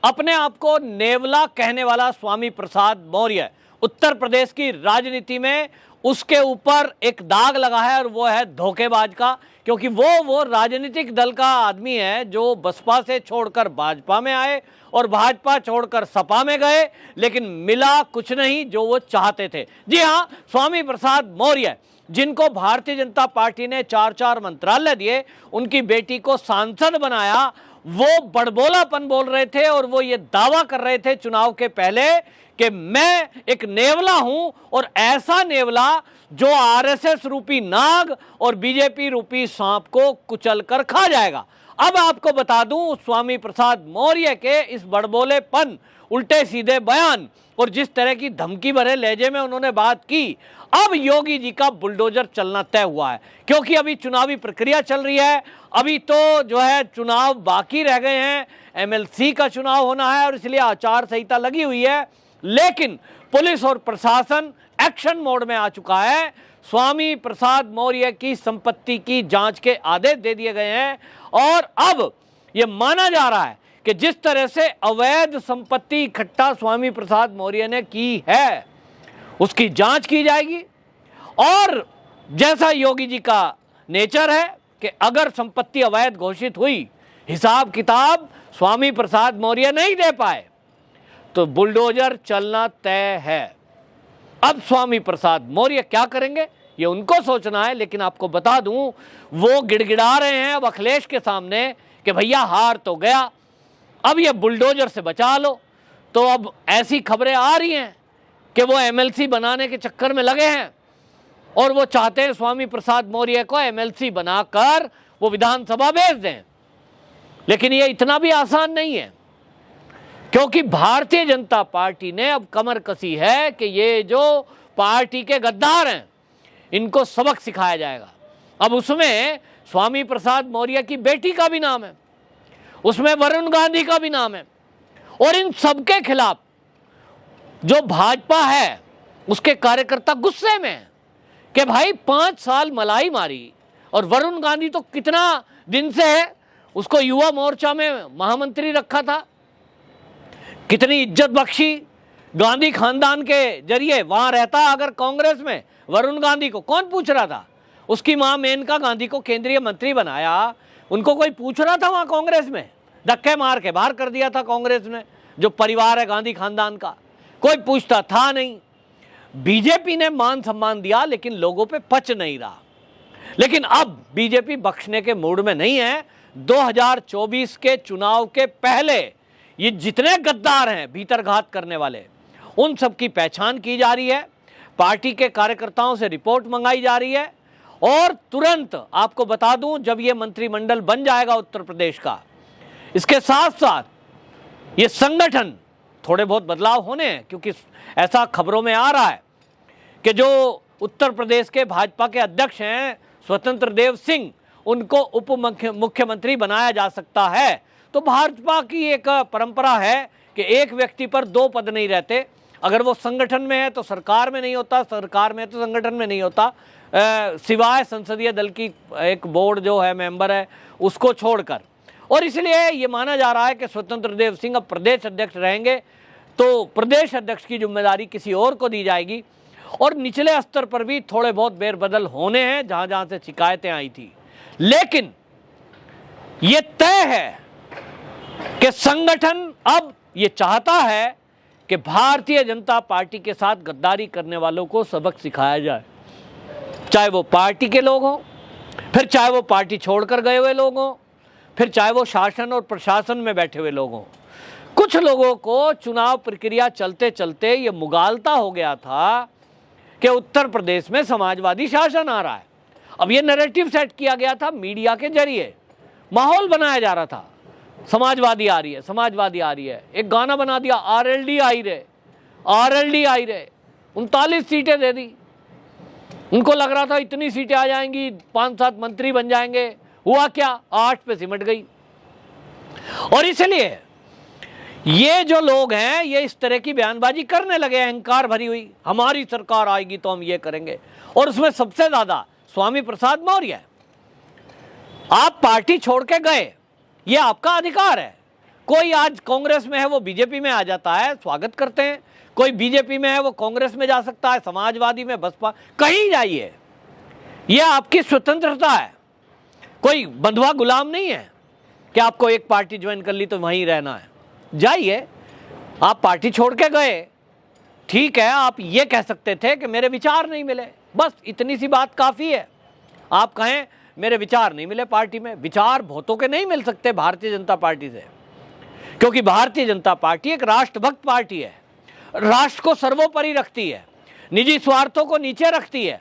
अपने आप को नेवला कहने वाला स्वामी प्रसाद मौर्य उत्तर प्रदेश की राजनीति में उसके ऊपर एक दाग लगा है और वो है धोखेबाज का, क्योंकि वो राजनीतिक दल का आदमी है जो बसपा से छोड़कर भाजपा में आए और भाजपा छोड़कर सपा में गए, लेकिन मिला कुछ नहीं जो वो चाहते थे। जी हाँ, स्वामी प्रसाद मौर्य जिनको भारतीय जनता पार्टी ने 4 मंत्रालय दिए, उनकी बेटी को सांसद बनाया, वो बड़बोलापन बोल रहे थे और वो ये दावा कर रहे थे चुनाव के पहले कि मैं एक नेवला हूं और ऐसा नेवला जो आरएसएस रूपी नाग और बीजेपी रूपी सांप को कुचल कर खा जाएगा। अब आपको बता दूं, स्वामी प्रसाद मौर्य के इस बड़बोलेपन, उल्टे सीधे बयान और जिस तरह की धमकी भरे लहजे में उन्होंने बात की, अब योगी जी का बुलडोजर चलना तय हुआ है, क्योंकि अभी चुनावी प्रक्रिया चल रही है। अभी तो जो है चुनाव बाकी रह गए हैं, एमएलसी का चुनाव होना है और इसलिए आचार संहिता लगी हुई है, लेकिन पुलिस और प्रशासन एक्शन मोड में आ चुका है। स्वामी प्रसाद मौर्य की संपत्ति की जांच के आदेश दे दिए गए हैं और अब यह माना जा रहा है कि जिस तरह से अवैध संपत्ति इकट्ठा स्वामी प्रसाद मौर्य ने की है उसकी जांच की जाएगी और जैसा योगी जी का नेचर है कि अगर संपत्ति अवैध घोषित हुई, हिसाब किताब स्वामी प्रसाद मौर्य नहीं दे पाए तो बुलडोजर चलना तय है। अब स्वामी प्रसाद मौर्य क्या करेंगे ये उनको सोचना है, लेकिन आपको बता दूं वो गिड़गिड़ा रहे हैं अब अखिलेश के सामने कि भैया हार तो गया, अब ये बुलडोजर से बचा लो। तो अब ऐसी खबरें आ रही हैं कि वो एमएलसी बनाने के चक्कर में लगे हैं और वो चाहते हैं स्वामी प्रसाद मौर्य को एमएलसी बनाकर वो विधानसभा भेज दें, लेकिन ये इतना भी आसान नहीं है, क्योंकि भारतीय जनता पार्टी ने अब कमर कसी है कि ये जो पार्टी के गद्दार हैं इनको सबक सिखाया जाएगा। अब उसमें स्वामी प्रसाद मौर्य की बेटी का भी नाम है, उसमें वरुण गांधी का भी नाम है और इन सबके खिलाफ जो भाजपा है उसके कार्यकर्ता गुस्से में हैं कि भाई 5 साल मलाई मारी और वरुण गांधी तो कितना दिन से है, उसको युवा मोर्चा में महामंत्री रखा था, कितनी इज्जत बख्शी, गांधी खानदान के जरिए वहां रहता अगर कांग्रेस में वरुण गांधी को कौन पूछ रहा था, उसकी मां मेनका गांधी को केंद्रीय मंत्री बनाया, उनको कोई पूछ रहा था वहां कांग्रेस में? धक्के मार के बाहर कर दिया था कांग्रेस ने, जो परिवार है गांधी खानदान का, कोई पूछता था नहीं। बीजेपी ने मान सम्मान दिया लेकिन लोगों पे पच नहीं रहा, लेकिन अब बीजेपी बख्शने के मूड में नहीं है। 2024 के चुनाव के पहले ये जितने गद्दार हैं भीतरघात करने वाले, उन सब की पहचान की जा रही है, पार्टी के कार्यकर्ताओं से रिपोर्ट मंगाई जा रही है और तुरंत आपको बता दूं जब ये मंत्रिमंडल बन जाएगा उत्तर प्रदेश का, इसके साथ साथ ये संगठन थोड़े बहुत बदलाव होने हैं, क्योंकि ऐसा खबरों में आ रहा है कि जो उत्तर प्रदेश के भाजपा के अध्यक्ष हैं स्वतंत्र देव सिंह, उनको उप मुख्यमंत्री बनाया जा सकता है। तो भाजपा की एक परंपरा है कि एक व्यक्ति पर 2 पद नहीं रहते, अगर वो संगठन में है तो सरकार में नहीं होता, सरकार में है तो संगठन में नहीं होता, सिवाय संसदीय दल की एक बोर्ड जो है मेंबर है उसको छोड़कर। और इसलिए ये माना जा रहा है कि स्वतंत्र देव सिंह अब प्रदेश अध्यक्ष रहेंगे, तो प्रदेश अध्यक्ष की जिम्मेदारी किसी और को दी जाएगी और निचले स्तर पर भी थोड़े बहुत बेरबदल होने हैं जहां जहां से शिकायतें आई थी, लेकिन ये तय है कि संगठन अब ये चाहता है कि भारतीय जनता पार्टी के साथ गद्दारी करने वालों को सबक सिखाया जाए, चाहे वो पार्टी के लोग हों, फिर चाहे वो पार्टी छोड़कर गए हुए लोग हों, फिर चाहे वो शासन और प्रशासन में बैठे हुए लोग हों। कुछ लोगों को चुनाव प्रक्रिया चलते चलते ये मुगालता हो गया था कि उत्तर प्रदेश में समाजवादी शासन आ रहा है। अब ये नैरेटिव सेट किया गया था मीडिया के जरिए, माहौल बनाया जा रहा था, समाजवादी आ रही है, समाजवादी आ रही है, एक गाना बना दिया आरएलडी आई रहे, आरएलडी आई रहे, 39 सीटें दे दी, उनको लग रहा था इतनी सीटें आ जाएंगी, 5-7 मंत्री बन जाएंगे, हुआ क्या, 8 पे सिमट गई। और इसलिए ये जो लोग हैं ये इस तरह की बयानबाजी करने लगे, अहंकार भरी हुई, हमारी सरकार आएगी तो हम ये करेंगे, और उसमें सबसे ज्यादा स्वामी प्रसाद मौर्य। आप पार्टी छोड़ के गए, ये आपका अधिकार है, कोई आज कांग्रेस में है वो बीजेपी में आ जाता है, स्वागत करते हैं। कोई बीजेपी में है वो कांग्रेस में जा सकता है, समाजवादी में, बसपा, कहीं जाइए, यह आपकी स्वतंत्रता है। कोई बंधुआ गुलाम नहीं है कि आपको एक पार्टी ज्वाइन कर ली तो वहीं रहना है। जाइए, आप पार्टी छोड़ के गए, ठीक है, आप ये कह सकते थे कि मेरे विचार नहीं मिले, बस इतनी सी बात काफ़ी है। आप कहें मेरे विचार नहीं मिले पार्टी में। विचार बहुतों के नहीं मिल सकते भारतीय जनता पार्टी से, क्योंकि भारतीय जनता पार्टी एक राष्ट्रभक्त पार्टी है, राष्ट्र को सर्वोपरि रखती है, निजी स्वार्थों को नीचे रखती है,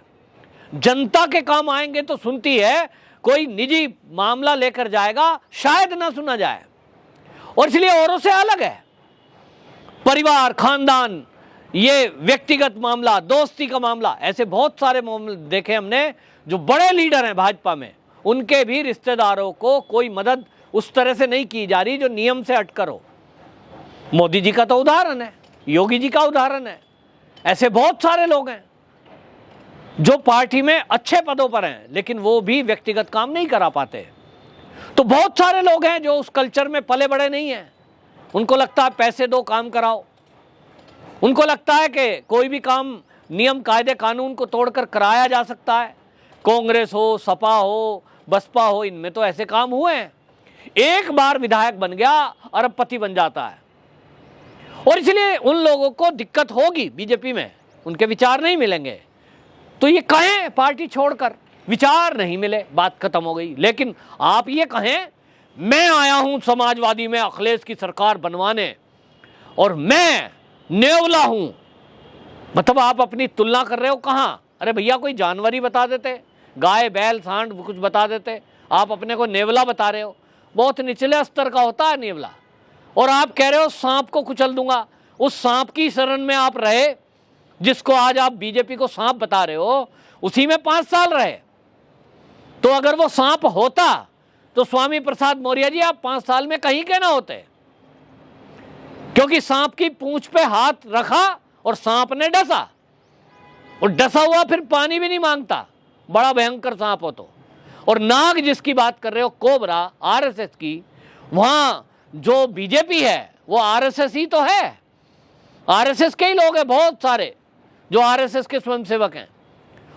जनता के काम आएंगे तो सुनती है, कोई निजी मामला लेकर जाएगा शायद ना सुना जाए, और इसलिए औरों से अलग है। परिवार, खानदान, ये व्यक्तिगत मामला, दोस्ती का मामला, ऐसे बहुत सारे मामले देखे हमने। जो बड़े लीडर हैं भाजपा में, उनके भी रिश्तेदारों को कोई मदद उस तरह से नहीं की जा रही जो नियम से हटकर हो। मोदी जी का तो उदाहरण है, योगी जी का उदाहरण है, ऐसे बहुत सारे लोग हैं जो पार्टी में अच्छे पदों पर हैं, लेकिन वो भी व्यक्तिगत काम नहीं करा पाते। तो बहुत सारे लोग हैं जो उस कल्चर में पले बड़े नहीं हैं, उनको लगता है पैसे दो काम कराओ, उनको लगता है कि कोई भी काम नियम कायदे कानून को तोड़कर कराया जा सकता है। कांग्रेस हो, सपा हो, बसपा हो, इनमें तो ऐसे काम हुए हैं। एक बार विधायक बन गया अरबपति बन जाता है, और इसलिए उन लोगों को दिक्कत होगी बीजेपी में, उनके विचार नहीं मिलेंगे तो ये कहें पार्टी छोड़कर, विचार नहीं मिले, बात खत्म हो गई। लेकिन आप ये कहें मैं आया हूं समाजवादी में अखिलेश की सरकार बनवाने और मैं नेवला हूं, मतलब आप अपनी तुलना कर रहे हो कहां? अरे भैया कोई जानवर ही बता देते, गाय बैल सांड कुछ बता देते, आप अपने को नेवला बता रहे हो। बहुत निचले स्तर का होता है नेवला। और आप कह रहे हो सांप को कुचल दूंगा, उस सांप की शरण में आप रहे, जिसको आज आप बीजेपी को सांप बता रहे हो, उसी में 5 साल रहे। तो अगर वो सांप होता तो स्वामी प्रसाद मौर्य जी आप 5 साल में कहीं के ना होते, क्योंकि सांप की पूंछ पे हाथ रखा और सांप ने डसा, और डसा हुआ फिर पानी भी नहीं मांगता, बड़ा भयंकर सांप हो तो। और नाग जिसकी बात कर रहे हो, कोबरा आरएसएस की, वहां जो बीजेपी है वो आरएसएस ही तो है, आरएसएस के ही लोग हैं बहुत सारे जो आरएसएस के स्वयंसेवक हैं,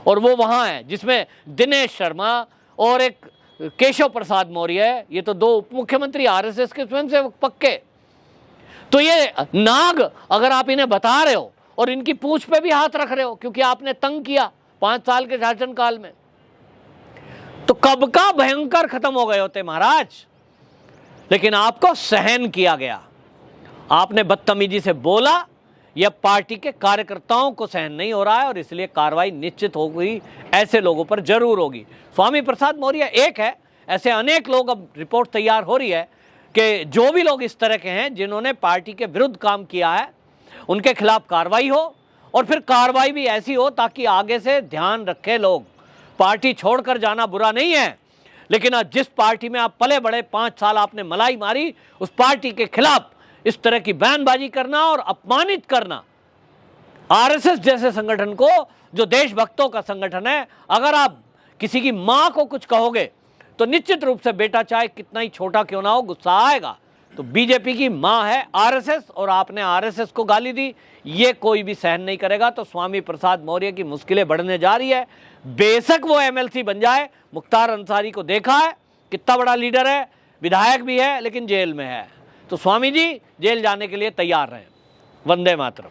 और वो वहां है जिसमें दिनेश शर्मा और एक केशव प्रसाद मौर्य है, ये तो 2 उप मुख्यमंत्री आरएसएस के स्वयंसेवक पक्के। तो ये नाग अगर आप इन्हें बता रहे हो और इनकी पूंछ पे भी हाथ रख रहे हो क्योंकि आपने तंग किया 5 साल के शासनकाल में, तो कब का भयंकर खत्म हो गए होते महाराज। लेकिन आपको सहन किया गया, आपने बदतमीजी से बोला, यह पार्टी के कार्यकर्ताओं को सहन नहीं हो रहा है, और इसलिए कार्रवाई निश्चित होगी, ऐसे लोगों पर जरूर होगी। स्वामी प्रसाद मौर्य एक है, ऐसे अनेक लोग, अब रिपोर्ट तैयार हो रही है कि जो भी लोग इस तरह के हैं जिन्होंने पार्टी के विरुद्ध काम किया है, उनके खिलाफ कार्रवाई हो, और फिर कार्रवाई भी ऐसी हो ताकि आगे से ध्यान रखे लोग। पार्टी छोड़कर जाना बुरा नहीं है, लेकिन जिस पार्टी में आप पले बड़े 5 साल आपने मलाई मारी, उस पार्टी के खिलाफ इस तरह की बयानबाजी करना और अपमानित करना, आरएसएस जैसे संगठन को, जो देशभक्तों का संगठन है, अगर आप किसी की मां को कुछ कहोगे तो निश्चित रूप से बेटा चाहे कितना ही छोटा क्यों ना हो गुस्सा आएगा। तो बीजेपी की मां है आरएसएस, और आपने आरएसएस को गाली दी, ये कोई भी सहन नहीं करेगा। तो स्वामी प्रसाद मौर्य की मुश्किलें बढ़ने जा रही है। बेशक वो एमएलसी बन जाए, मुख्तार अंसारी को देखा है कितना बड़ा लीडर है, विधायक भी है, लेकिन जेल में है। तो स्वामी जी जेल जाने के लिए तैयार रहें। वंदे मातरम।